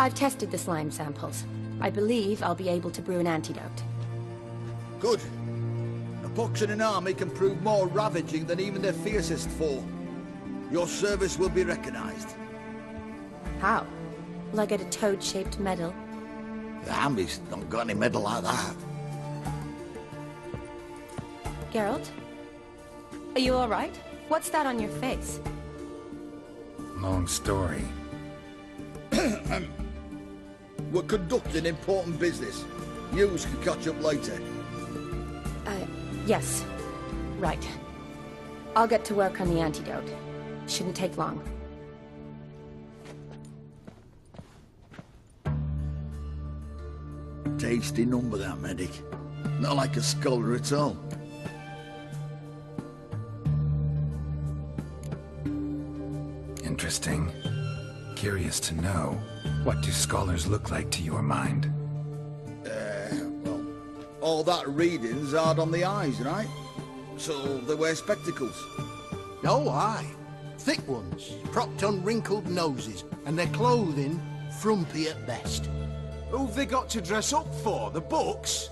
I've tested the slime samples. I believe I'll be able to brew an antidote. Good. A pox in an army can prove more ravaging than even their fiercest foe. Your service will be recognized. How? Will I get a toad-shaped medal? The army's not got any medal like that. Geralt? Are you alright? What's that on your face? Long story. We're conducting important business. Yous can catch up later. Yes. Right. I'll get to work on the antidote. Shouldn't take long. Tasty number, that medic. Not like a scholar at all. Interesting. Curious to know, what do scholars look like to your mind? Well, all that reading's hard on the eyes, right? So they wear spectacles. Oh, aye. Thick ones, propped on wrinkled noses, and their clothing frumpy at best. Who've they got to dress up for? The books?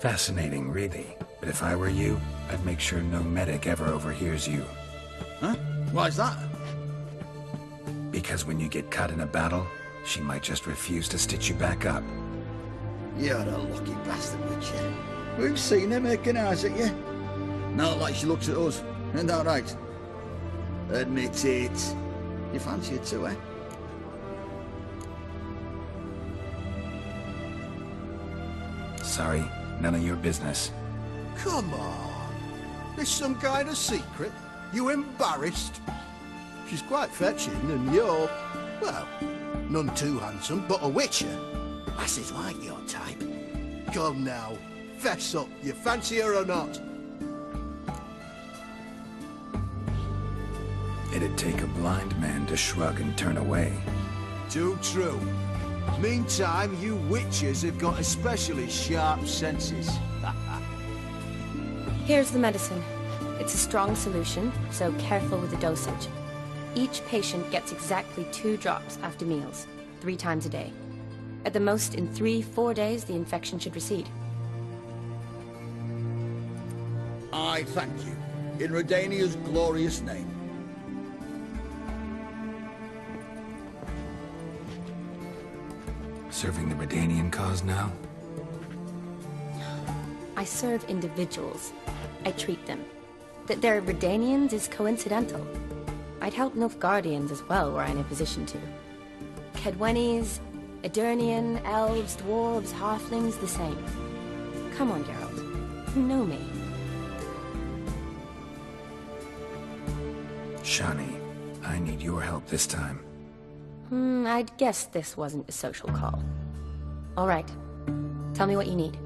Fascinating, really. But if I were you, I'd make sure no medic ever overhears you. Huh? Why's that? Because when you get cut in a battle, she might just refuse to stitch you back up. You're a lucky bastard, Witcher. We've seen her making eyes at you. Not like she looks at us. Isn't that right? Admit it. You fancy it too, eh? Sorry, none of your business. Come on. This some kind of secret? You embarrassed? She's quite fetching, and you're, well, none too handsome, but a witcher. Lasses like your type. Come now, fess up, you fancy her or not? It'd take a blind man to shrug and turn away. Too true. Meantime, you witches have got especially sharp senses. Here's the medicine. It's a strong solution, so careful with the dosage. Each patient gets exactly 2 drops after meals, 3 times a day. At the most, in 3-4 days, the infection should recede. I thank you. In Redania's glorious name. Serving the Redanian cause now? I serve individuals. I treat them. That they're Redanians is coincidental. I'd help Nilfgaardians as well, were I in a position to. Kaedwenis, Edirnian, elves, dwarves, halflings, the same. Come on, Geralt. You know me. Shani, I need your help this time. I'd guess this wasn't a social call. All right. Tell me what you need.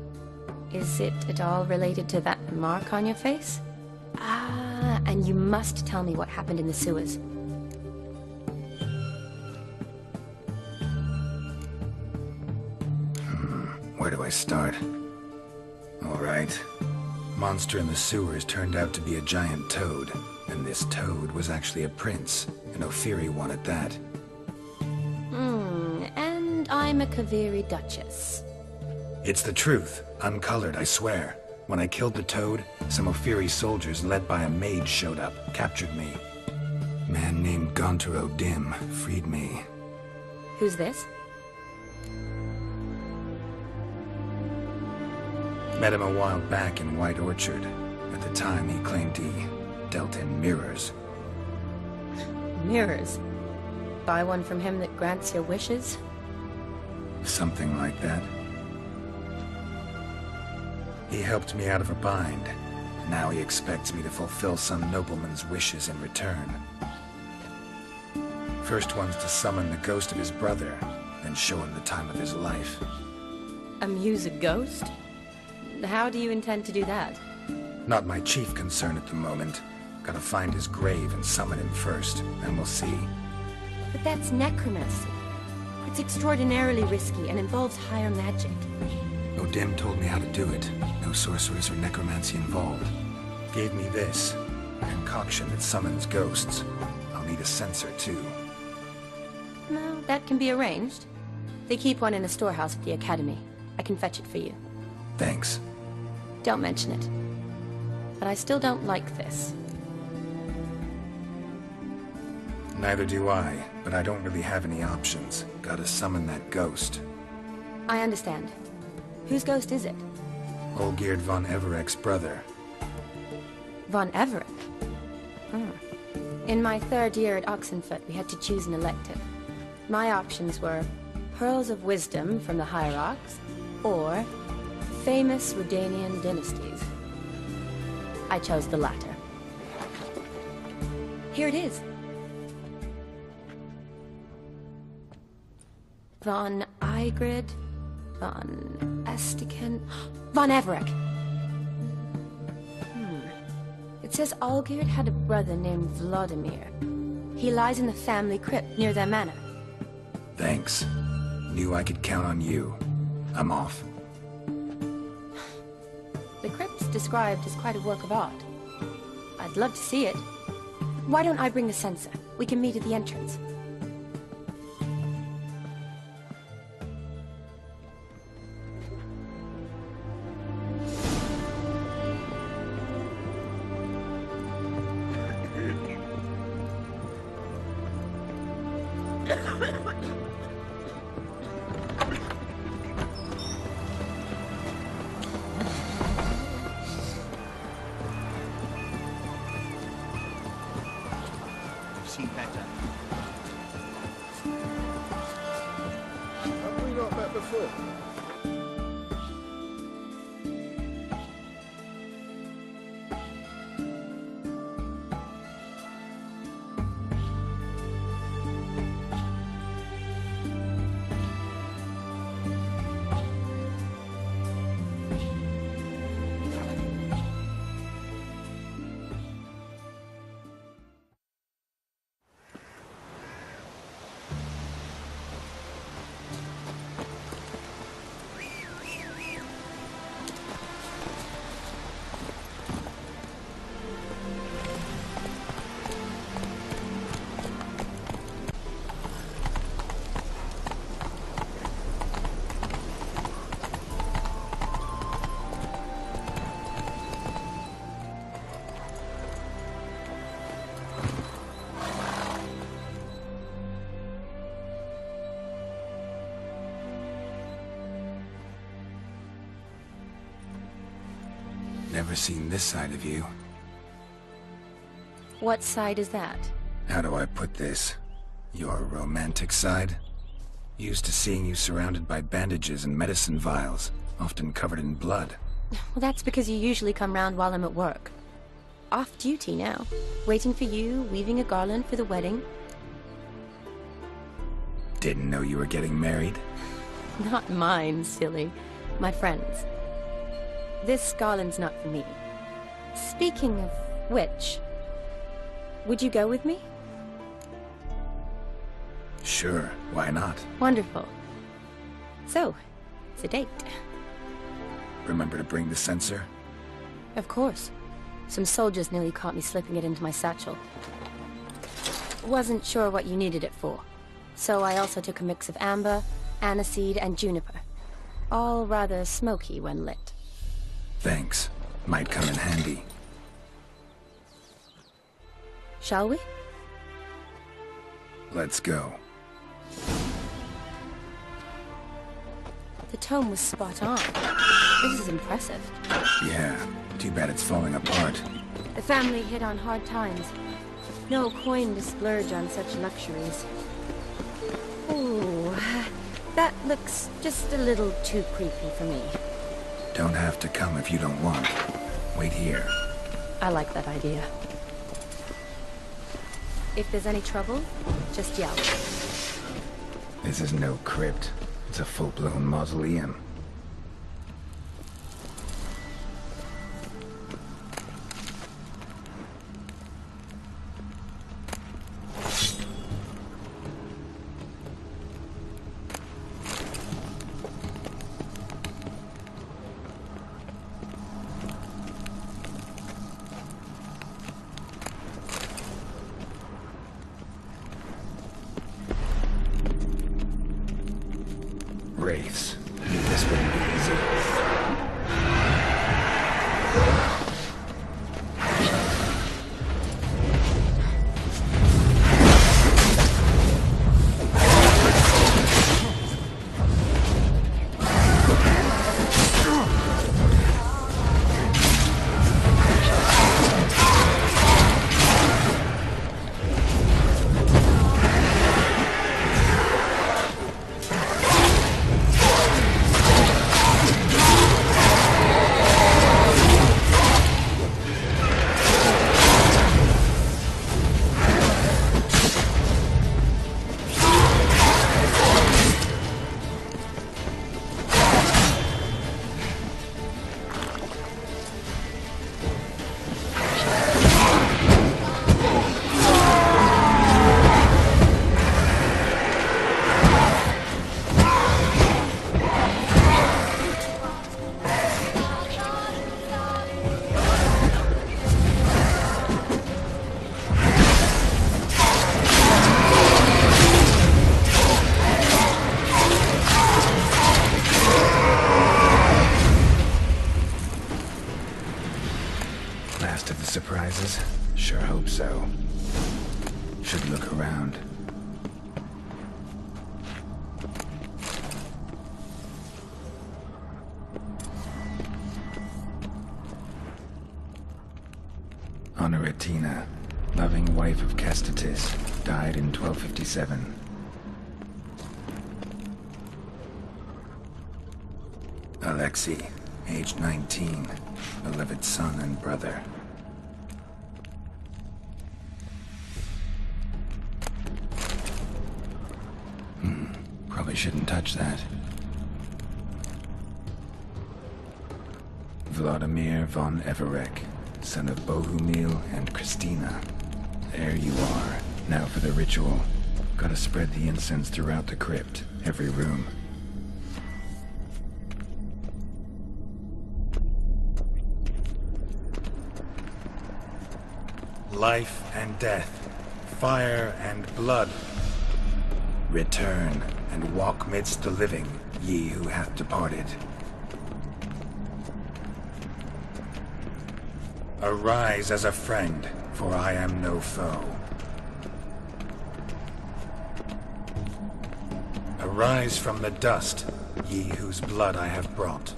Is it at all related to that mark on your face? Ah, and you must tell me what happened in the sewers. Where do I start? All right. Monster in the sewers turned out to be a giant toad, and this toad was actually a prince, and Ophiri wanted that. And I'm a Kaviri Duchess. It's the truth, uncolored, I swear. When I killed the toad, some Ophiri soldiers led by a mage showed up, captured me. A man named Gontaro Dim freed me. Who's this? Met him a while back in White Orchard. At the time, he claimed he dealt in mirrors. Mirrors? Buy one from him that grants your wishes? Something like that. He helped me out of a bind. Now he expects me to fulfill some nobleman's wishes in return. First one's to summon the ghost of his brother, then show him the time of his life. Amuse a ghost? How do you intend to do that? Not my chief concern at the moment. Gotta find his grave and summon him first, and we'll see. But that's necromancy. It's extraordinarily risky and involves higher magic. O'Dim told me how to do it. No sorcerers or necromancy involved. Gave me this, a concoction that summons ghosts. I'll need a censer, too. Well, that can be arranged. They keep one in a storehouse at the Academy. I can fetch it for you. Thanks. Don't mention it. But I still don't like this. Neither do I, but I don't really have any options. Gotta summon that ghost. I understand. Whose ghost is it? Olgierd von Everek's brother. Von Everek? In my 3rd year at Oxenfoot, we had to choose an elective. My options were Pearls of Wisdom from the Hierarchs, or famous Redanian dynasties. I chose the latter. Here it is. Von Igrid, von Estiken, von Everek. It says Olgierd had a brother named Vladimir. He lies in the family crypt near their manor. Thanks. Knew I could count on you. I'm off. The crypt's described as quite a work of art. I'd love to see it. Why don't I bring the censer? We can meet at the entrance. Better. Have we not met before? Never seen this side of you. What side is that? How do I put this? Your romantic side? Used to seeing you surrounded by bandages and medicine vials, often covered in blood. Well, that's because you usually come round while I'm at work. Off duty now. Waiting for you, weaving a garland for the wedding. Didn't know you were getting married? Not mine, silly. My friend's. This garland's not for me. Speaking of which, would you go with me? Sure, why not? Wonderful. So, it's a date. Remember to bring the censer? Of course. Some soldiers nearly caught me slipping it into my satchel. Wasn't sure what you needed it for, so I also took a mix of amber, aniseed, and juniper. All rather smoky when lit. Thanks. Might come in handy. Shall we? Let's go. The tome was spot on. This is impressive. Yeah, too bad it's falling apart. The family hit on hard times. No coin to splurge on such luxuries. Ooh, that looks just a little too creepy for me. Don't have to come if you don't want. Wait here. I like that idea. If there's any trouble, just yell. This is no crypt. It's a full-blown mausoleum. wraiths. Knew this wouldn't be easy. Last of the surprises? Sure hope so. Should look around. Honoratina, loving wife of Kestatis, died in 1257. Alexei, aged 19, beloved son and brother. Probably shouldn't touch that. Vladimir von Everek, son of Bohumil and Christina. There you are. Now for the ritual. Gotta spread the incense throughout the crypt, every room. Life and death, fire and blood. Return and walk midst the living, ye who hath departed. Arise as a friend, for I am no foe. Arise from the dust, ye whose blood I have brought.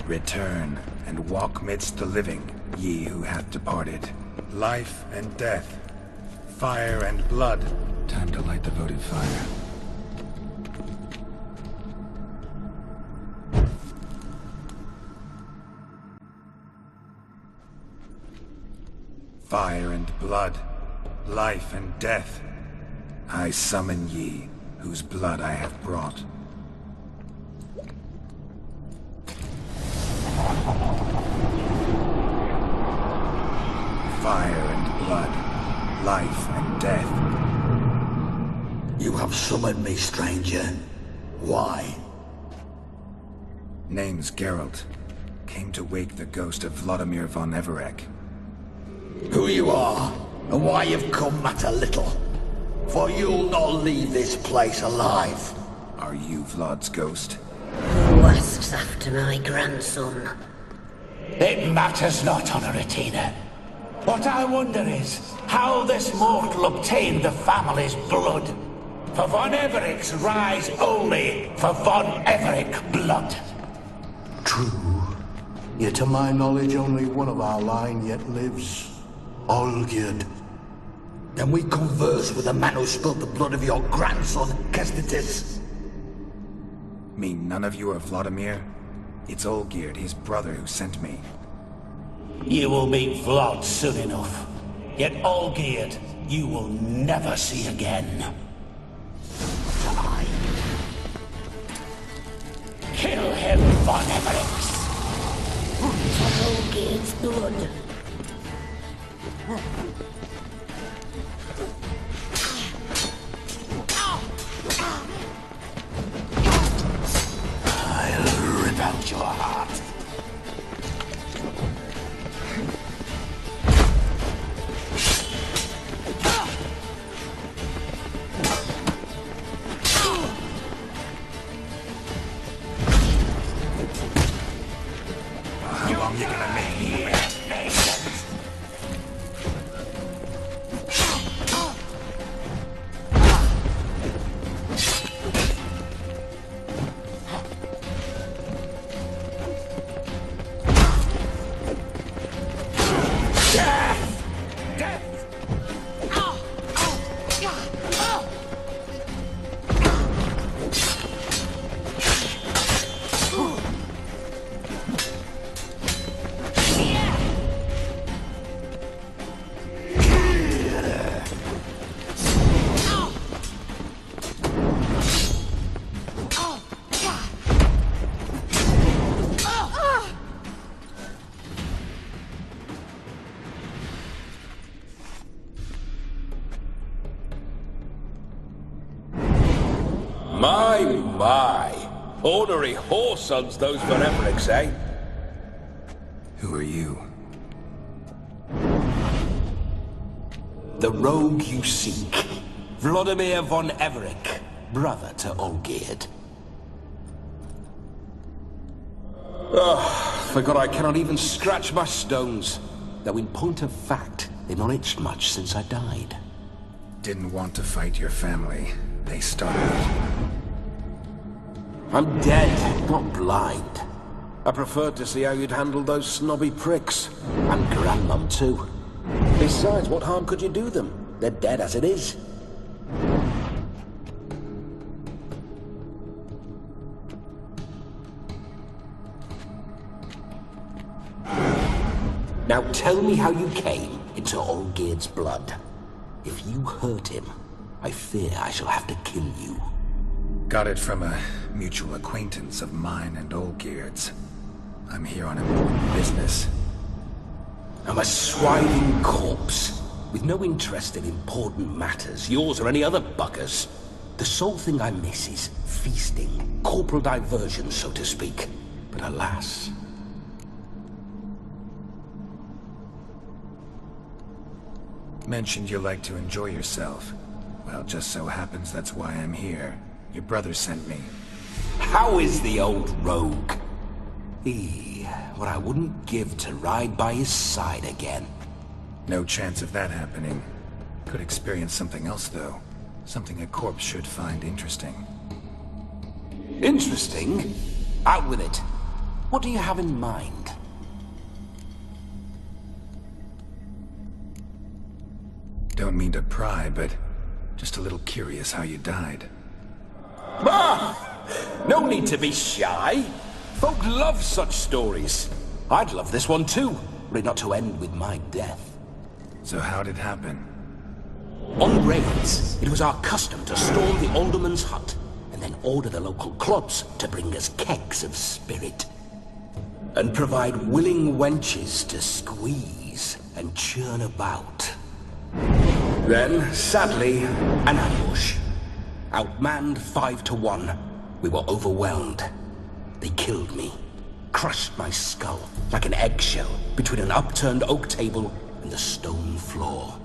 Return and walk midst the living, ye who hath departed. Life and death, fire and blood. Time to light the votive fire. Fire and blood, life and death. I summon ye, whose blood I have brought. Fire and blood, life and death. You have summoned me, stranger. Why? Name's Geralt. Came to wake the ghost of Vladimir von Everek. Who you are, and why you've come matter little. For you'll not leave this place alive. Are you Vlad's ghost? Who asks after my grandson? It matters not, Honoratina. What I wonder is how this mortal obtained the family's blood. For von Everek's rise only for von Everek blood. True. Yet to my knowledge, only one of our line yet lives. Olgierd. Then we converse with the man who spilled the blood of your grandson, Kestatis. Mean none of you are Vladimir? It's Olgierd, his brother, who sent me. You will meet Vlad soon enough. Yet Olgierd, you will never see again. I. Kill him, von Everek. For Olgierd's blood. I'll rip out your heart. My. Ornery whoresons those Vereveriks, eh? Who are you? The rogue you seek. Vladimir von Everec, brother to Olgierd. Forgot I cannot even scratch my stones. Though in point of fact, they've not itched much since I died. Didn't want to fight your family. They started. I'm dead, not blind. I preferred to see how you'd handle those snobby pricks. And Grandmum, too. Besides, what harm could you do them? They're dead as it is. Now tell me how you came into Olgierd's blood. If you hurt him, I fear I shall have to kill you. Got it from a mutual acquaintance of mine and Olgierd's. I'm here on important business. I'm a swining corpse, with no interest in important matters, yours or any other buggers. The sole thing I miss is feasting, corporal diversion, so to speak. But alas... Mentioned you like to enjoy yourself. Well, just so happens that's why I'm here. Your brother sent me. How is the old rogue? What I wouldn't give to ride by his side again. No chance of that happening. Could experience something else, though. Something a corpse should find interesting. Interesting? Out with it. What do you have in mind? Don't mean to pry, but just a little curious how you died. No need to be shy. Folk love such stories. I'd love this one too, were it not to end with my death. So how'd it happen? On raids, it was our custom to storm the alderman's hut, and then order the local clubs to bring us kegs of spirit. And provide willing wenches to squeeze and churn about. Then, sadly, an ambush. Outmanned 5-1, we were overwhelmed. They killed me, crushed my skull like an eggshell between an upturned oak table and the stone floor.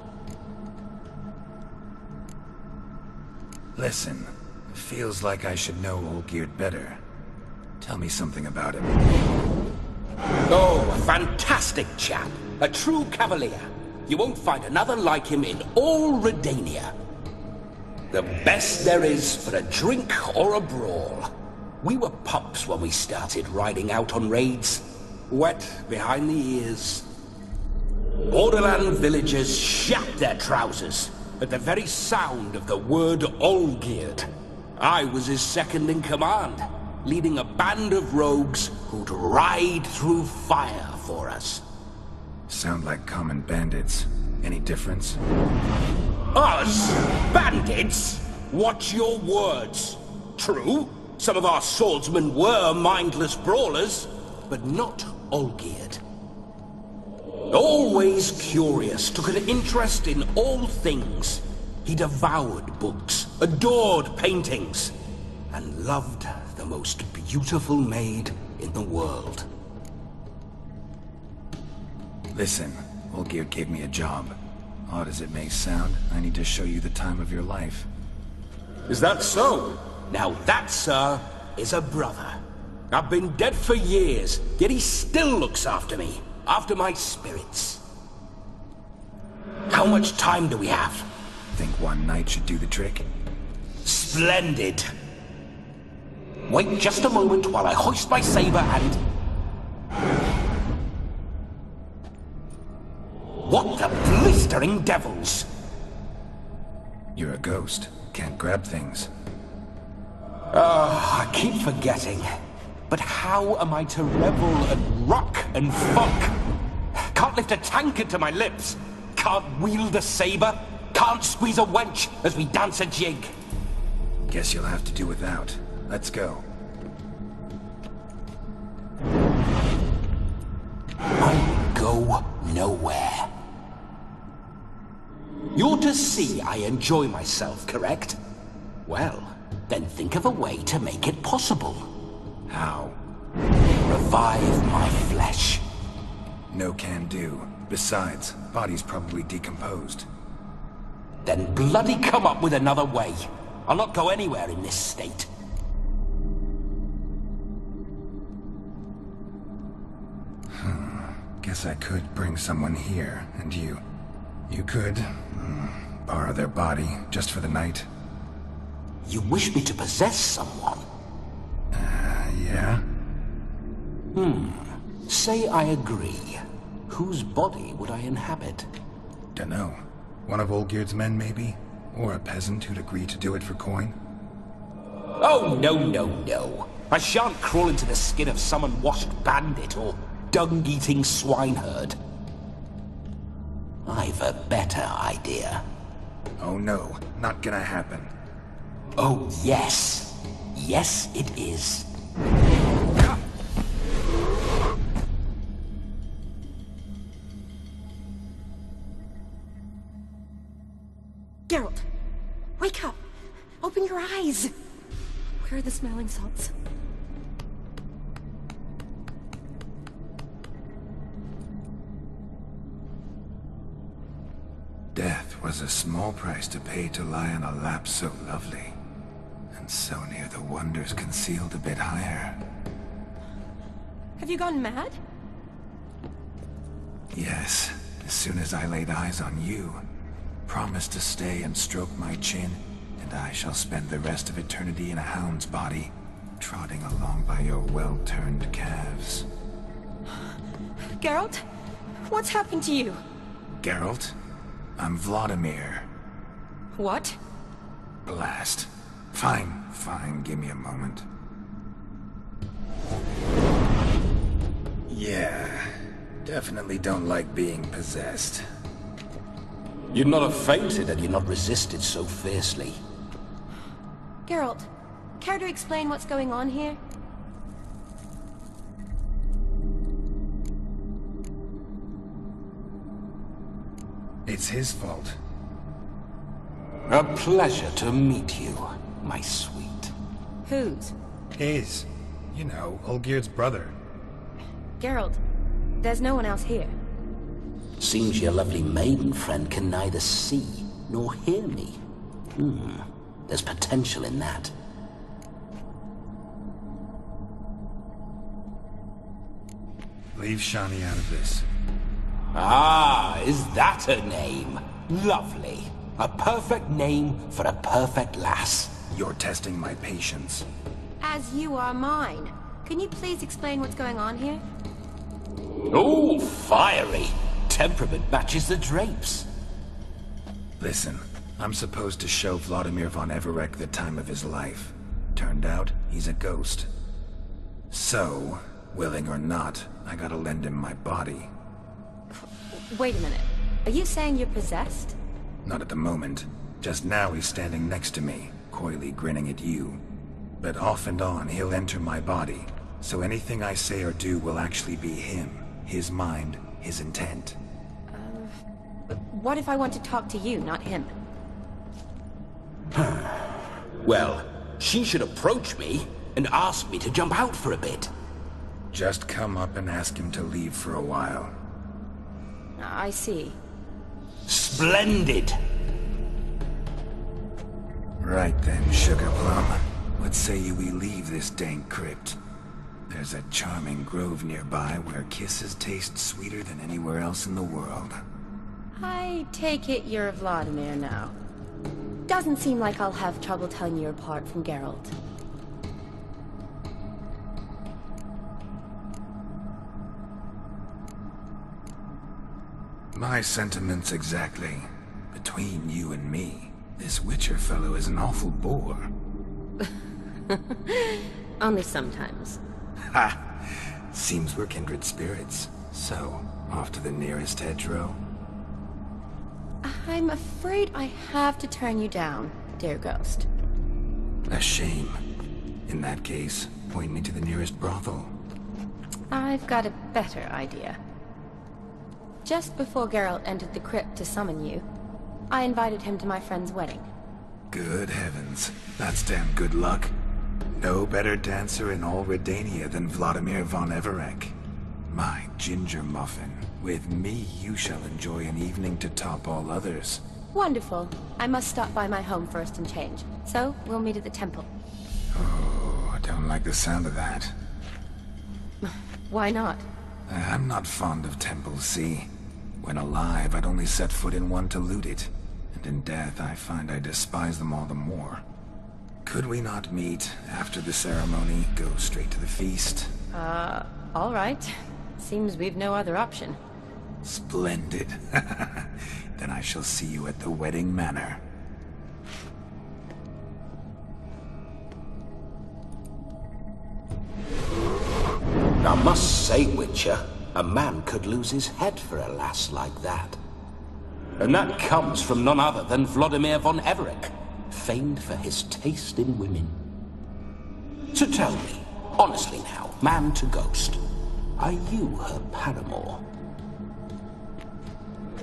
Listen, feels like I should know Olgierd better. Tell me something about him. Oh, a fantastic chap. A true cavalier. You won't find another like him in all Redania. The best there is for a drink or a brawl. We were pups when we started riding out on raids. Wet behind the ears. Borderland villagers shat their trousers at the very sound of the word Olgierd. I was his second in command, leading a band of rogues who'd ride through fire for us. Sound like common bandits. Any difference? Us? Bandits? Watch your words. True, some of our swordsmen were mindless brawlers, but not Olgierd. Always curious, took an interest in all things. He devoured books, adored paintings, and loved the most beautiful maid in the world. Listen, Olgierd gave me a job. Odd as it may sound, I need to show you the time of your life. Is that so? Now that, sir, is a brother. I've been dead for years, yet he still looks after me, after my spirits. How much time do we have? Think one night should do the trick? Splendid. Wait just a moment while I hoist my saber and... What the blistering devils? You're a ghost. Can't grab things. I keep forgetting. But how am I to revel and rock and fuck? Can't lift a tankard to my lips. Can't wield a saber. Can't squeeze a wench as we dance a jig. Guess you'll have to do without. Let's go. I go nowhere. You're to see I enjoy myself, correct? Well, Then think of a way to make it possible. How? Revive my flesh. No can do. Besides, body's probably decomposed. Then bloody come up with another way. I'll not go anywhere in this state. Guess I could bring someone here, and you could borrow their body just for the night. You wish me to possess someone? Yeah? Say I agree. Whose body would I inhabit? Dunno. One of Olgierd's men, maybe? Or a peasant who'd agree to do it for coin? Oh, no. I shan't crawl into the skin of some unwashed bandit or dung-eating swineherd. I've a better idea. Oh no, not gonna happen. Oh, yes. Yes, it is. Geralt, wake up! Open your eyes! Where are the smelling salts? Death was a small price to pay to lie on a lap so lovely, and so near the wonders concealed a bit higher. Have you gone mad? Yes, as soon as I laid eyes on you, promise to stay and stroke my chin, and I shall spend the rest of eternity in a hound's body, trotting along by your well-turned calves. Geralt? What's happened to you? Geralt? I'm Vladimir. What? Blast. Fine, give me a moment. Yeah, definitely don't like being possessed. You'd not have fainted had you not resisted so fiercely. Geralt, care to explain what's going on here? It's his fault. A pleasure to meet you, my sweet. Whose? His. You know, Olgierd's brother. Geralt, there's no one else here. Seems your lovely maiden friend can neither see nor hear me. There's potential in that. Leave Shani out of this. Ah, is that her name? Lovely. A perfect name for a perfect lass. You're testing my patience. As you are mine. Can you please explain what's going on here? Oh, fiery. Temperament matches the drapes. Listen, I'm supposed to show Vladimir von Everec the time of his life. Turned out, he's a ghost. So, willing or not, I gotta lend him my body. Wait a minute. Are you saying you're possessed? Not at the moment. Just now he's standing next to me, coyly grinning at you. But off and on, he'll enter my body. So anything I say or do will actually be him. His mind, his intent. What if I want to talk to you, not him? Well, she should approach me and ask me to jump out for a bit. Just come up and ask him to leave for a while. I see. Splendid! Right then, Sugar Plum. What say you we leave this dank crypt? There's a charming grove nearby where kisses taste sweeter than anywhere else in the world. I take it you're Vladimir now. Doesn't seem like I'll have trouble telling you apart from Geralt. My sentiments exactly. Between you and me, this Witcher fellow is an awful bore. Only sometimes. Ha! Seems we're kindred spirits. So, off to the nearest hedgerow? I'm afraid I have to turn you down, dear ghost. A shame. In that case, point me to the nearest brothel. I've got a better idea. Just before Geralt entered the crypt to summon you, I invited him to my friend's wedding. Good heavens. That's damn good luck. No better dancer in all Redania than Vladimir von Everec. My ginger muffin. With me, you shall enjoy an evening to top all others. Wonderful. I must stop by my home first and change. So, we'll meet at the temple. Oh, I don't like the sound of that. Why not? I'm not fond of temples, see? When alive, I'd only set foot in one to loot it. And in death, I find I despise them all the more. Could we not meet after the ceremony, go straight to the feast? All right. Seems we've no other option. Splendid. Then I shall see you at the wedding manor. I must say, Witcher, a man could lose his head for a lass like that. And that comes from none other than Vladimir von Everec, famed for his taste in women. So tell me, honestly now, man to ghost, are you her paramour?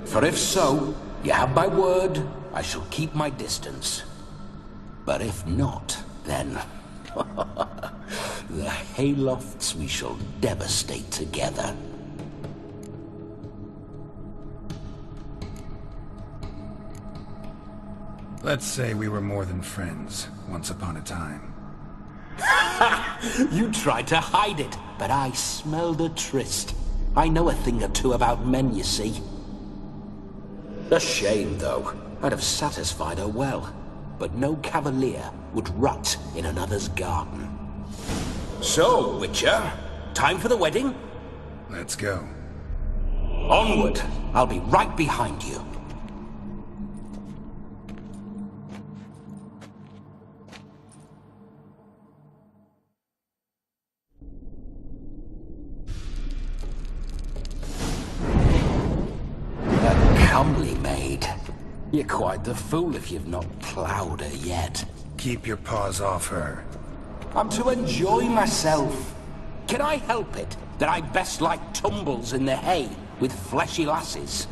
For if so, you have my word, I shall keep my distance. But if not, then... the haylofts we shall devastate together. Let's say we were more than friends, once upon a time. You tried to hide it, but I smelled a tryst. I know a thing or two about men, you see. A shame, though. I'd have satisfied her well. But no cavalier would rot in another's garden. So, Witcher, time for the wedding? Let's go. Onward! I'll be right behind you. A comely maid. You're quite the fool if you've not ploughed her yet. Keep your paws off her. I'm to enjoy myself. Can I help it that I best like tumbles in the hay with fleshy lasses?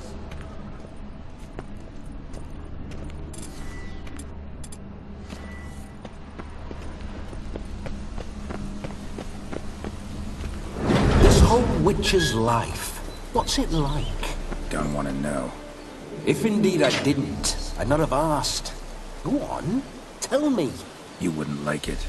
This whole witcher's life, what's it like? Don't want to know. If indeed I didn't, I'd not have asked. Go on, tell me. You wouldn't like it.